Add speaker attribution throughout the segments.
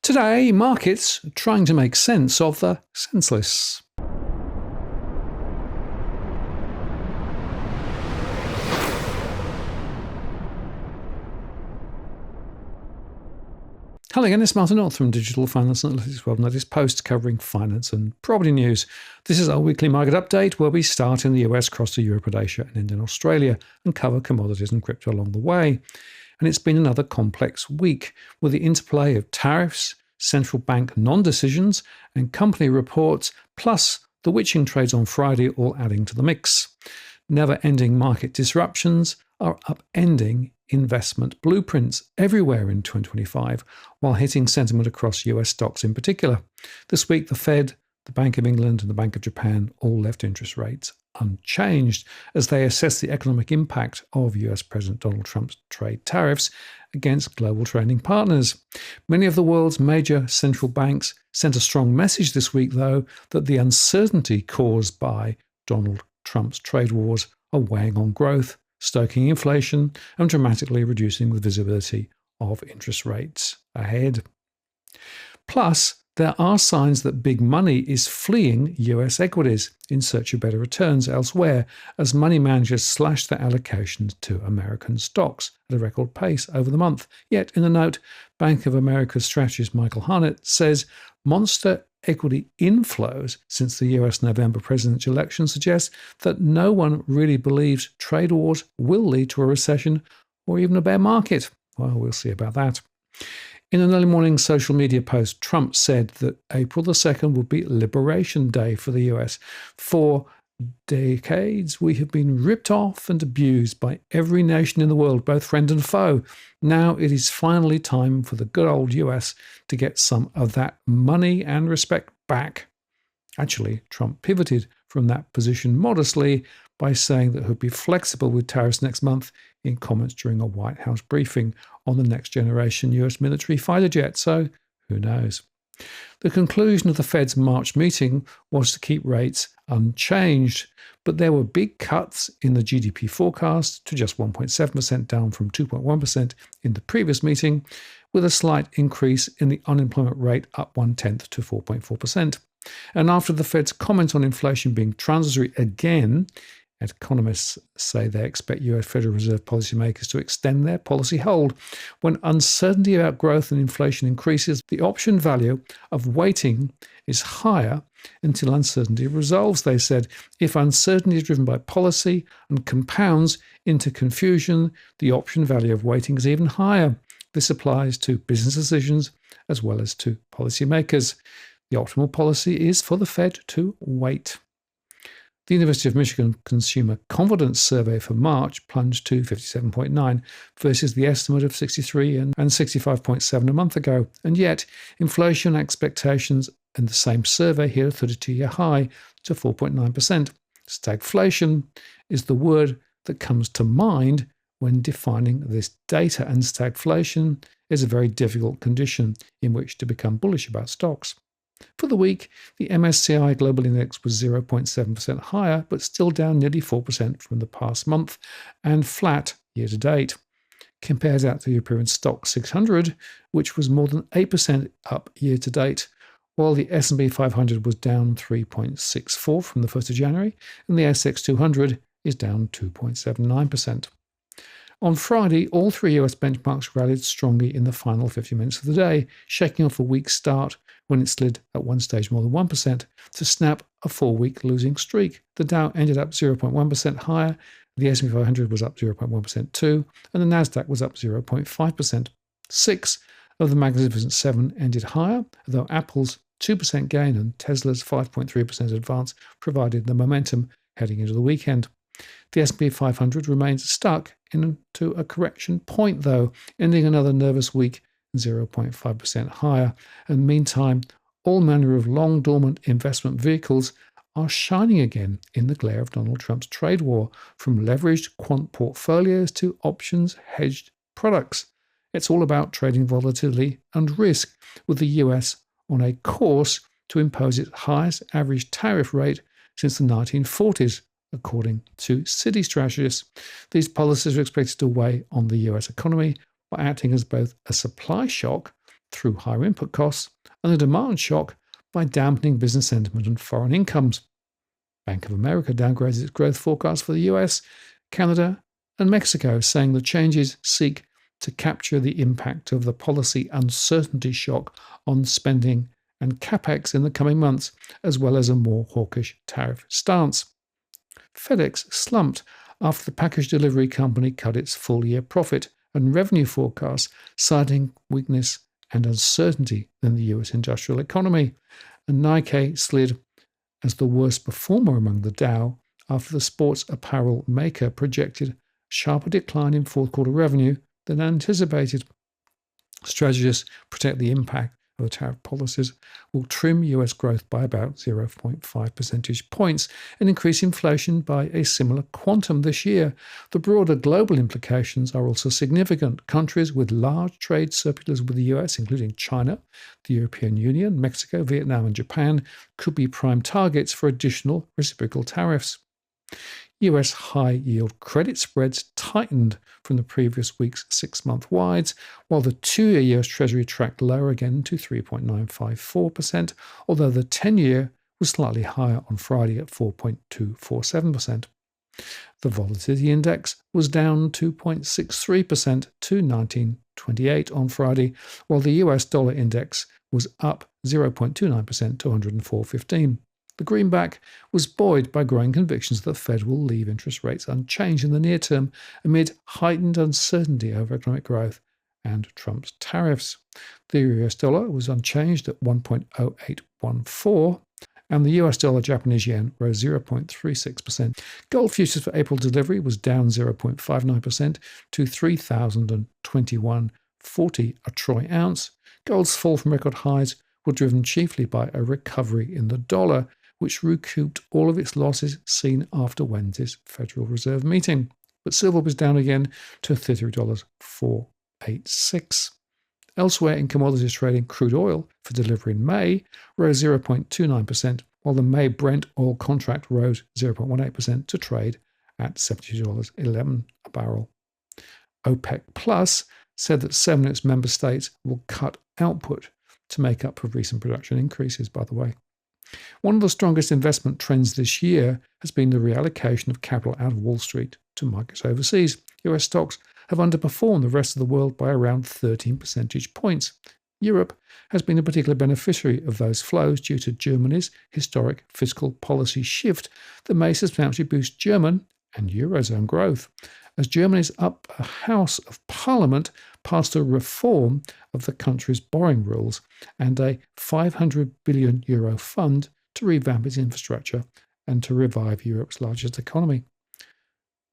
Speaker 1: Today, markets are trying to make sense of the senseless. Hello again, it's Martin North from Digital Finance Analytics World, and latest post covering finance and property news. This is our weekly market update where we start in the US, cross to Europe and Asia, and end in Australia, and cover commodities and crypto along the way. And it's been another complex week with the interplay of tariffs, central bank non-decisions, and company reports, plus the witching trades on Friday all adding to the mix. Never-ending market disruptions are upending investment blueprints everywhere in 2025, while hitting sentiment across US stocks in particular. This week, the Fed, the Bank of England, and the Bank of Japan all left interest rates unchanged as they assess the economic impact of US President Donald Trump's trade tariffs against global trading partners. Many of the world's major central banks sent a strong message this week, though, that the uncertainty caused by Donald Trump's trade wars are weighing on growth, stoking inflation, and dramatically reducing the visibility of interest rates ahead. Plus, there are signs that big money is fleeing US equities in search of better returns elsewhere as money managers slash their allocations to American stocks at a record pace over the month. Yet, in a note, Bank of America's strategist Michael Harnett says monster equity inflows since the US November presidential election suggest that no one really believes trade wars will lead to a recession or even a bear market. Well, we'll see about that. In an early morning social media post, Trump said that April the 2nd would be Liberation Day for the US. For decades, we have been ripped off and abused by every nation in the world, both friend and foe. Now it is finally time for the good old US to get some of that money and respect back. Actually, Trump pivoted from that position modestly by saying that he'll be flexible with tariffs next month in comments during a White House briefing on the next generation US military fighter jet. So who knows? The conclusion of the Fed's March meeting was to keep rates unchanged, but there were big cuts in the GDP forecast to just 1.7%, down from 2.1% in the previous meeting, with a slight increase in the unemployment rate up 0.1% to 4.4%. And after the Fed's comment on inflation being transitory again, economists say they expect US Federal Reserve policymakers to extend their policy hold. When uncertainty about growth and inflation increases, the option value of waiting is higher until uncertainty resolves, they said. If uncertainty is driven by policy and compounds into confusion, the option value of waiting is even higher. This applies to business decisions as well as to policymakers. The optimal policy is for the Fed to wait. The University of Michigan Consumer Confidence Survey for March plunged to 57.9 versus the estimate of 63 and 65.7 a month ago. And yet, inflation expectations in the same survey hit a 32-year high to 4.9%. Stagflation is the word that comes to mind when defining this data, and stagflation is a very difficult condition in which to become bullish about stocks. For the week, the MSCI Global Index was 0.7% higher, but still down nearly 4% from the past month and flat year to date. Compares out to the European Stock 600, which was more than 8% up year to date, while the S&P 500 was down 3.64% from the 1st of January, and the ASX 200 is down 2.79%. On Friday, all three US benchmarks rallied strongly in the final 50 minutes of the day, shaking off a weak start when it slid at one stage more than 1% to snap a 4-week losing streak. The Dow ended up 0.1% higher, the S&P 500 was up 0.1% too, and the Nasdaq was up 0.5%. 6 of the Magnificent 7 ended higher, though Apple's 2% gain and Tesla's 5.3% advance provided the momentum heading into the weekend. The S&P 500 remains stuck into a correction point, though, ending another nervous week 0.5% higher. And meantime, all manner of long-dormant investment vehicles are shining again in the glare of Donald Trump's trade war, from leveraged quant portfolios to options hedged products. It's all about trading volatility and risk, with the US on a course to impose its highest average tariff rate since the 1940s, according to Citi strategists. These policies are expected to weigh on the US economy by acting as both a supply shock through higher input costs and a demand shock by dampening business sentiment and foreign incomes. Bank of America downgraded its growth forecast for the US, Canada, and Mexico, saying the changes seek to capture the impact of the policy uncertainty shock on spending and capex in the coming months, as well as a more hawkish tariff stance. FedEx slumped after the package delivery company cut its full-year profit and revenue forecast, citing weakness and uncertainty in the US industrial economy. And Nike slid as the worst performer among the Dow after the sports apparel maker projected a sharper decline in fourth quarter revenue than anticipated. Strategists protect the impact of the tariff policies will trim US growth by about 0.5 percentage points and increase inflation by a similar quantum this year. The broader global implications are also significant. Countries with large trade surpluses with the US, including China, the European Union, Mexico, Vietnam, and Japan, could be prime targets for additional reciprocal tariffs. US high-yield credit spreads tightened from the previous week's 6-month wides, while the 2-year US Treasury tracked lower again to 3.954%, although the 10-year was slightly higher on Friday at 4.247%. The volatility index was down 2.63% to 1928 on Friday, while the US dollar index was up 0.29% to 104.15. The greenback was buoyed by growing convictions that the Fed will leave interest rates unchanged in the near term amid heightened uncertainty over economic growth and Trump's tariffs. The US dollar was unchanged at 1.0814, and the US dollar Japanese yen rose 0.36%. Gold futures for April delivery was down 0.59% to $3,021.40 a troy ounce. Gold's fall from record highs were driven chiefly by a recovery in the dollar, which recouped all of its losses seen after Wednesday's Federal Reserve meeting. But silver was down again to $33.486. Elsewhere in commodities trading, crude oil for delivery in May rose 0.29%, while the May Brent oil contract rose 0.18% to trade at $72.11 a barrel. OPEC Plus said that 7 of its member states will cut output to make up for recent production increases, by the way. One of the strongest investment trends this year has been the reallocation of capital out of Wall Street to markets overseas. US stocks have underperformed the rest of the world by around 13 percentage points. Europe has been a particular beneficiary of those flows due to Germany's historic fiscal policy shift that may substantially boost German and Eurozone growth, as Germany's upper house of parliament passed a reform of the country's borrowing rules and a €500 billion fund to revamp its infrastructure and to revive Europe's largest economy.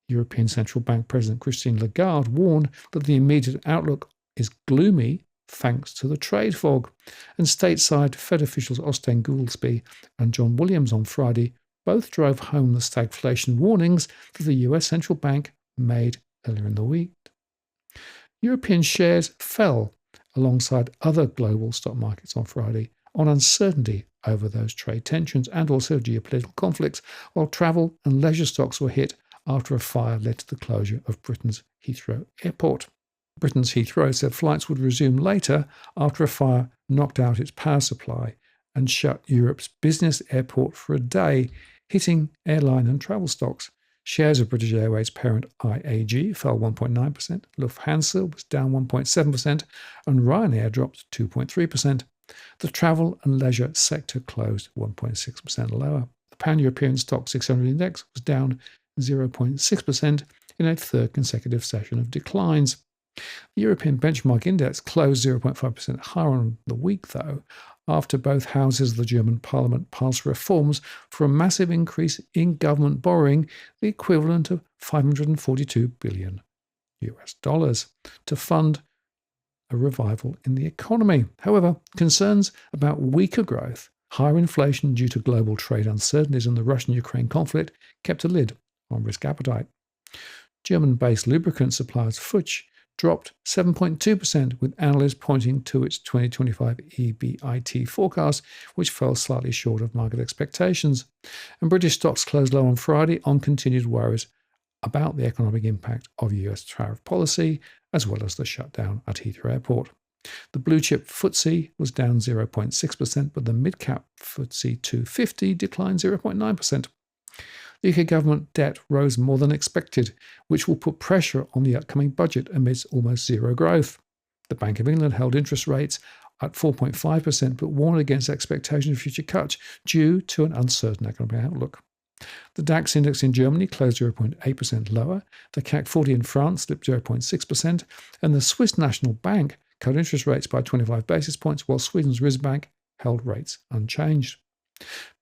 Speaker 1: European Central Bank President Christine Lagarde warned that the immediate outlook is gloomy thanks to the trade fog, and stateside Fed officials Austin Goolsbee and John Williams on Friday both drove home the stagflation warnings that the US Central Bank made earlier in the week. European shares fell alongside other global stock markets on Friday on uncertainty over those trade tensions and also geopolitical conflicts, while travel and leisure stocks were hit after a fire led to the closure of Britain's Heathrow Airport. Britain's Heathrow said flights would resume later after a fire knocked out its power supply and shut Europe's business airport for a day, hitting airline and travel stocks. Shares of British Airways parent IAG fell 1.9%, Lufthansa was down 1.7%, and Ryanair dropped 2.3%. The travel and leisure sector closed 1.6% lower. The Pan-European Stock 600 index was down 0.6% in a third consecutive session of declines. The European benchmark index closed 0.5% higher on the week, though, after both houses of the German parliament passed reforms for a massive increase in government borrowing, the equivalent of $542 billion to fund a revival in the economy. However, concerns about weaker growth, higher inflation due to global trade uncertainties and the Russian-Ukraine conflict kept a lid on risk appetite. German-based lubricant suppliers Fuchs dropped 7.2%, with analysts pointing to its 2025 EBIT forecast, which fell slightly short of market expectations. And British stocks closed low on Friday on continued worries about the economic impact of US tariff policy, as well as the shutdown at Heathrow Airport. The blue chip FTSE was down 0.6%, but the mid-cap FTSE 250 declined 0.9%. The UK government debt rose more than expected, which will put pressure on the upcoming budget amidst almost zero growth. The Bank of England held interest rates at 4.5%, but warned against expectation of future cuts due to an uncertain economic outlook. The DAX index in Germany closed 0.8% lower, the CAC 40 in France slipped 0.6%, and the Swiss National Bank cut interest rates by 25 basis points, while Sweden's Riksbank held rates unchanged.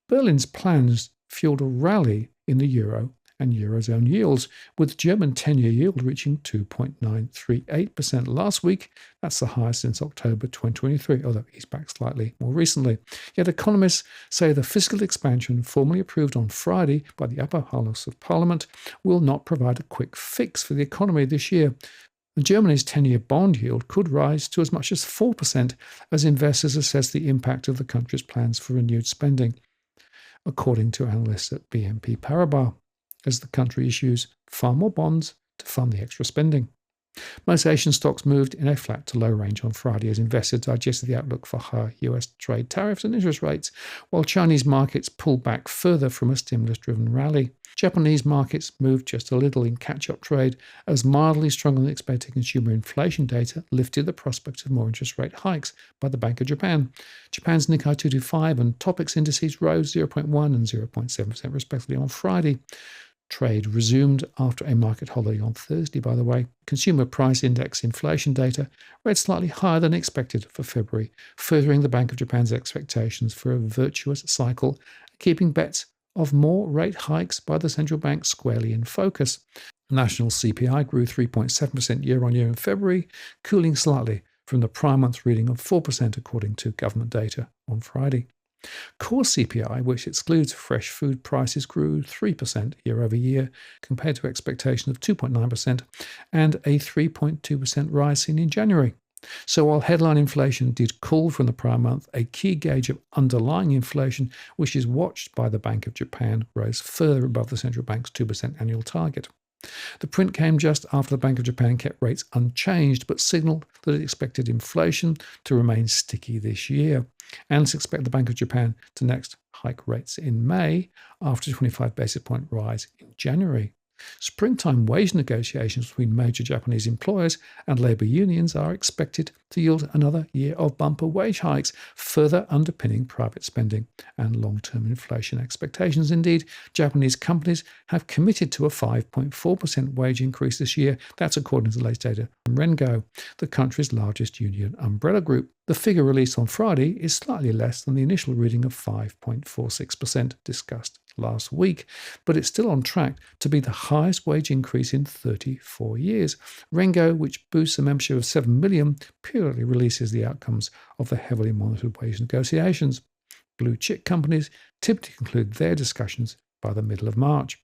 Speaker 1: Berlin's plans fueled a rally in the euro and eurozone yields, with German 10-year yield reaching 2.938% last week. That's the highest since October 2023, although it's back slightly more recently. Yet economists say the fiscal expansion formally approved on Friday by the upper house of Parliament will not provide a quick fix for the economy this year. And Germany's 10-year bond yield could rise to as much as 4% as investors assess the impact of the country's plans for renewed spending, according to analysts at BNP Paribas, as the country issues far more bonds to fund the extra spending. Most Asian stocks moved in a flat to low range on Friday as investors digested the outlook for higher US trade tariffs and interest rates, while Chinese markets pulled back further from a stimulus-driven rally. Japanese markets moved just a little in catch-up trade as mildly stronger than expected consumer inflation data lifted the prospect of more interest rate hikes by the Bank of Japan. Japan's Nikkei 225 and Topix indices rose 0.1 and 0.7% respectively on Friday. Trade resumed after a market holiday on Thursday, by the way. Consumer price index inflation data read slightly higher than expected for February, furthering the Bank of Japan's expectations for a virtuous cycle, keeping bets of more rate hikes by the central bank squarely in focus. National CPI grew 3.7% year-on-year in February, cooling slightly from the prior month's reading of 4% according to government data on Friday. Core CPI, which excludes fresh food prices, grew 3% year-over-year compared to expectation of 2.9% and a 3.2% rise seen in January. So while headline inflation did cool from the prior month, a key gauge of underlying inflation, which is watched by the Bank of Japan, rose further above the central bank's 2% annual target. The print came just after the Bank of Japan kept rates unchanged, but signaled that it expected inflation to remain sticky this year. Analysts expect the Bank of Japan to next hike rates in May after a 25 basis point rise in January. Springtime wage negotiations between major Japanese employers and labour unions are expected to yield another year of bumper wage hikes, further underpinning private spending and long-term inflation expectations. Indeed, Japanese companies have committed to a 5.4% wage increase this year. That's according to the latest data from Rengo, the country's largest union umbrella group. The figure released on Friday is slightly less than the initial reading of 5.46% discussed last week, but it's still on track to be the highest wage increase in 34 years. Rengo, which boosts a membership of 7 million, purely releases the outcomes of the heavily monitored wage negotiations. Blue chip companies typically conclude their discussions by the middle of March.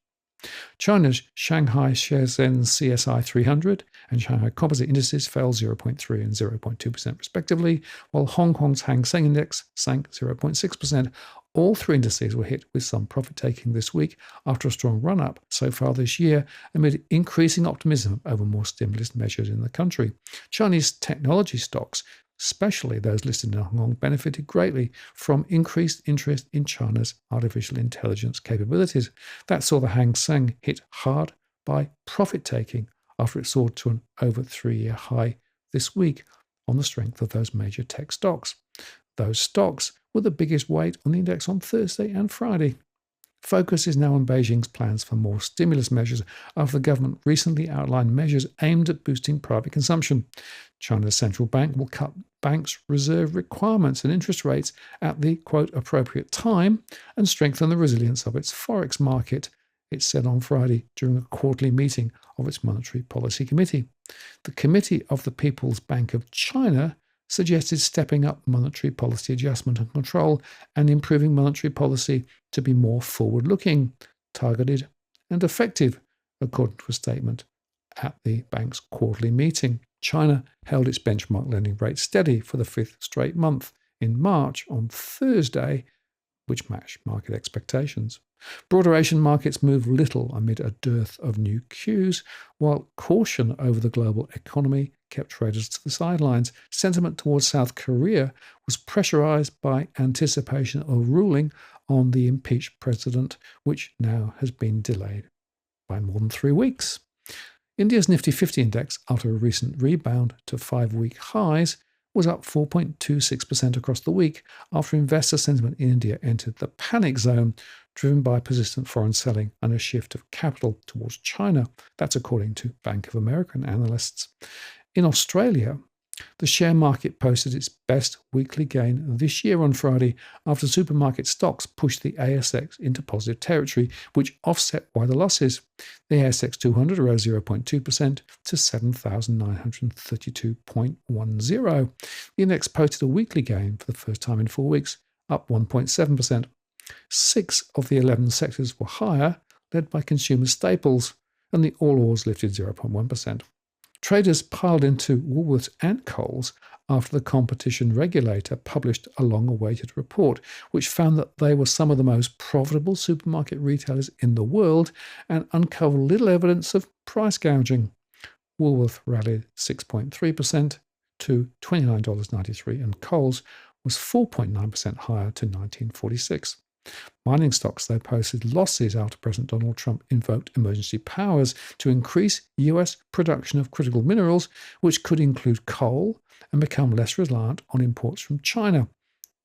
Speaker 1: China's Shanghai Shenzhen CSI 300 and Shanghai Composite indices fell 0.3 and 0.2% respectively, while Hong Kong's Hang Seng Index sank 0.6%. All three indices were hit with some profit-taking this week after a strong run-up so far this year amid increasing optimism over more stimulus measures in the country. Chinese technology stocks, especially those listed in Hong Kong, benefited greatly from increased interest in China's artificial intelligence capabilities. That saw the Hang Seng hit hard by profit-taking after it soared to an over 3-year high this week on the strength of those major tech stocks. Those stocks were the biggest weight on the index on Thursday and Friday. Focus is now on Beijing's plans for more stimulus measures after the government recently outlined measures aimed at boosting private consumption. China's central bank will cut banks' reserve requirements and interest rates at the, quote, appropriate time and strengthen the resilience of its forex market, it said on Friday during a quarterly meeting of its Monetary Policy Committee. The Committee of the People's Bank of China suggested stepping up monetary policy adjustment and control and improving monetary policy to be more forward-looking, targeted and effective, according to a statement at the bank's quarterly meeting. China held its benchmark lending rate steady for the 5th straight month in March on Thursday, which matched market expectations. Broader Asian markets moved little amid a dearth of new cues, while caution over the global economy kept traders to the sidelines. Sentiment towards South Korea was pressurized by anticipation of ruling on the impeached president, which now has been delayed by more than 3 weeks. India's Nifty 50 index, after a recent rebound to 5-week highs, was up 4.26% across the week after investor sentiment in India entered the panic zone, driven by persistent foreign selling and a shift of capital towards China. That's according to Bank of America analysts. In Australia, the share market posted its best weekly gain this year on Friday after supermarket stocks pushed the ASX into positive territory, which offset wider losses. The ASX 200 rose 0.2% to 7,932.10. The index posted a weekly gain for the first time in 4 weeks, up 1.7%. 6 of the 11 sectors were higher, led by consumer staples, and the All Ords lifted 0.1%. Traders piled into Woolworths and Coles after the competition regulator published a long-awaited report, which found that they were some of the most profitable supermarket retailers in the world and uncovered little evidence of price gouging. Woolworths rallied 6.3% to $29.93, and Coles was 4.9% higher to $19.46. Mining stocks, though, posted losses after President Donald Trump invoked emergency powers to increase US production of critical minerals, which could include coal, and become less reliant on imports from China.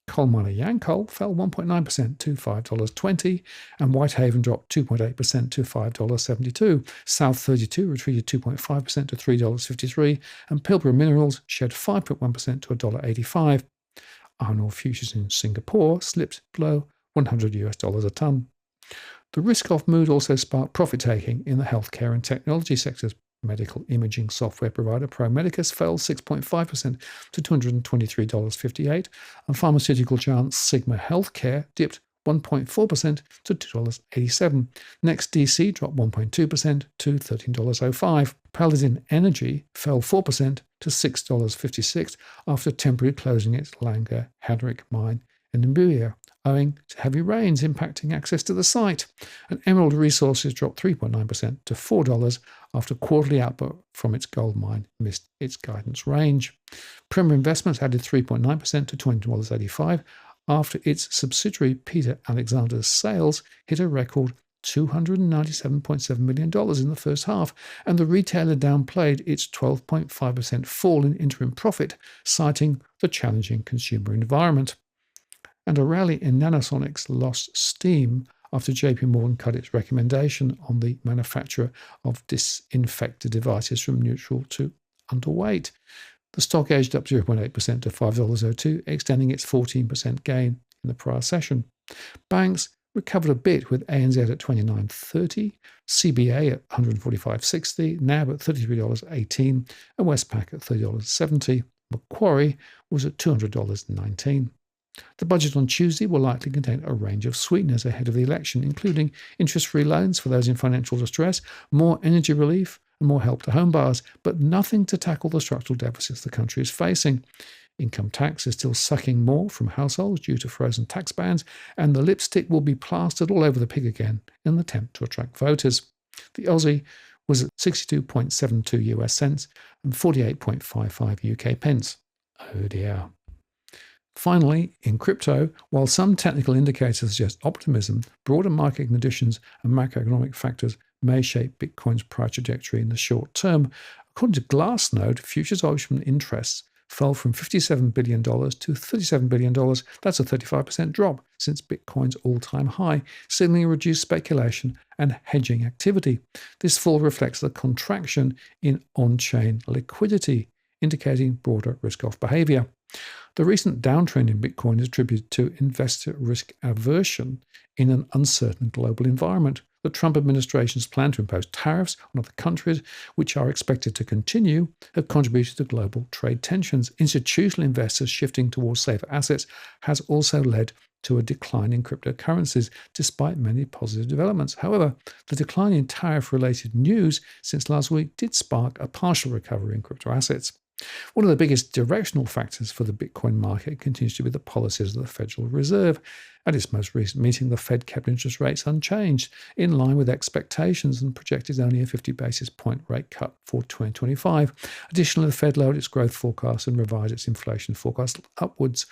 Speaker 1: Coal miner Yancoal fell 1.9% to $5.20, and Whitehaven dropped 2.8% to $5.72. South 32 retreated 2.5% to $3.53, and Pilbara Minerals shed 5.1% to $1.85. Iron ore futures in Singapore slipped below $100 a tonne. The risk-off mood also sparked profit-taking in the healthcare and technology sectors. Medical imaging software provider Pro Medicus fell 6.5% to $223.58, and pharmaceutical giant Sigma Healthcare dipped 1.4% to $2.87. Next DC dropped 1.2% to $13.05. Paladin Energy fell 4% to $6.56 after temporarily closing its Langer Heinrich mine in Namibia, owing to heavy rains impacting access to the site. And Emerald Resources dropped 3.9% to $4 after quarterly output from its gold mine missed its guidance range. Premier Investments added 3.9% to $20.85 after its subsidiary Peter Alexander's sales hit a record $297.7 million in the first half, and the retailer downplayed its 12.5% fall in interim profit, citing the challenging consumer environment. And a rally in Nanosonics lost steam after JP Morgan cut its recommendation on the manufacture of disinfector devices from neutral to underweight. The stock edged up 0.8% to $5.02, extending its 14% gain in the prior session. Banks recovered a bit, with ANZ at $29.30, CBA at $145.60, NAB at $33.18, and Westpac at $30.70. Macquarie was at $200.19. The budget on Tuesday will likely contain a range of sweeteners ahead of the election, including interest-free loans for those in financial distress, more energy relief, and more help to home buyers, but nothing to tackle the structural deficits the country is facing. Income tax is still sucking more from households due to frozen tax bans, and the lipstick will be plastered all over the pig again in an attempt to attract voters. The Aussie was at 62.72 US cents and 48.55 UK pence. Oh dear. Finally, in crypto, while some technical indicators suggest optimism, broader market conditions and macroeconomic factors may shape Bitcoin's price trajectory in the short term. According to Glassnode, futures option interests fell from $57 billion to $37 billion. That's a 35% drop since Bitcoin's all-time high, signaling reduced speculation and hedging activity. This fall reflects the contraction in on-chain liquidity, indicating broader risk-off behavior. The recent downtrend in Bitcoin is attributed to investor risk aversion in an uncertain global environment. The Trump administration's plan to impose tariffs on other countries, which are expected to continue, have contributed to global trade tensions. Institutional investors shifting towards safer assets has also led to a decline in cryptocurrencies, despite many positive developments. However, the decline in tariff-related news since last week did spark a partial recovery in crypto assets. One of the biggest directional factors for the Bitcoin market continues to be the policies of the Federal Reserve. At its most recent meeting, the Fed kept interest rates unchanged, in line with expectations, and projected only a 50 basis point rate cut for 2025. Additionally, the Fed lowered its growth forecast and revised its inflation forecast upwards.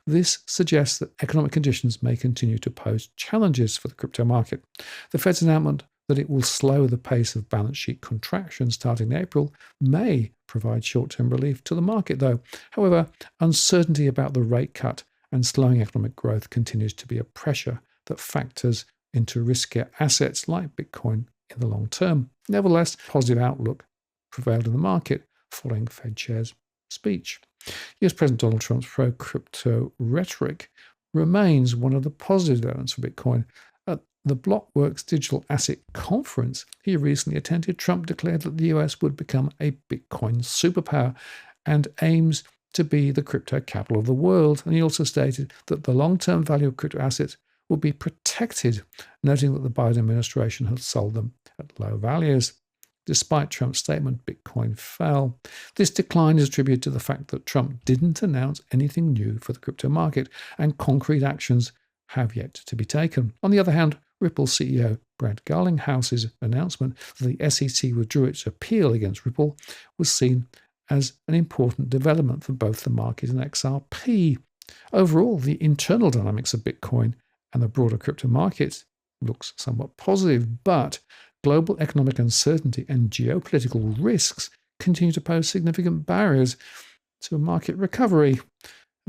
Speaker 1: This suggests that economic conditions may continue to pose challenges for the crypto market. The Fed's announcement that it will slow the pace of balance sheet contraction starting in April may provide short-term relief to the market, though. However, uncertainty about the rate cut and slowing economic growth continues to be a pressure that factors into riskier assets like Bitcoin in the long term. Nevertheless, positive outlook prevailed in the market following Fed Chair's speech. US President Donald Trump's pro-crypto rhetoric remains one of the positive developments for Bitcoin. At the Blockworks Digital Asset Conference he recently attended, Trump declared that the US would become a Bitcoin superpower and aims to be the crypto capital of the world. And he also stated that the long-term value of crypto assets will be protected, noting that the Biden administration had sold them at low values. Despite Trump's statement, Bitcoin fell. This decline is attributed to the fact that Trump didn't announce anything new for the crypto market, and concrete actions have yet to be taken. On the other hand, Ripple CEO Brad Garlinghouse's announcement that the SEC withdrew its appeal against Ripple was seen as an important development for both the market and XRP. Overall, the internal dynamics of Bitcoin and the broader crypto market looks somewhat positive, but global economic uncertainty and geopolitical risks continue to pose significant barriers to a market recovery.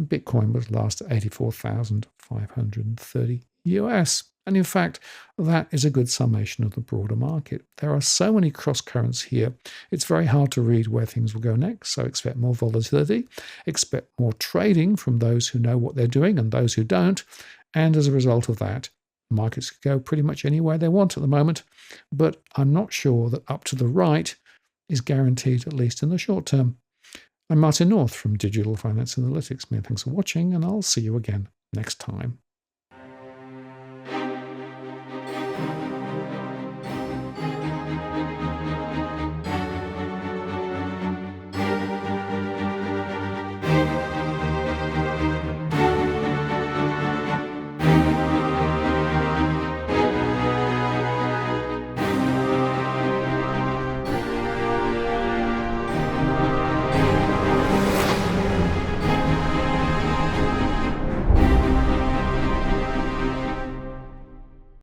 Speaker 1: Bitcoin was last at 84,530 US. And in fact, that is a good summation of the broader market. There are so many cross currents here, it's very hard to read where things will go next. So expect more volatility, expect more trading from those who know what they're doing and those who don't. And as a result of that, markets could go pretty much anywhere they want at the moment. But I'm not sure that up to the right is guaranteed, at least in the short term. I'm Martin North from Digital Finance Analytics. Many thanks for watching, and I'll see you again next time.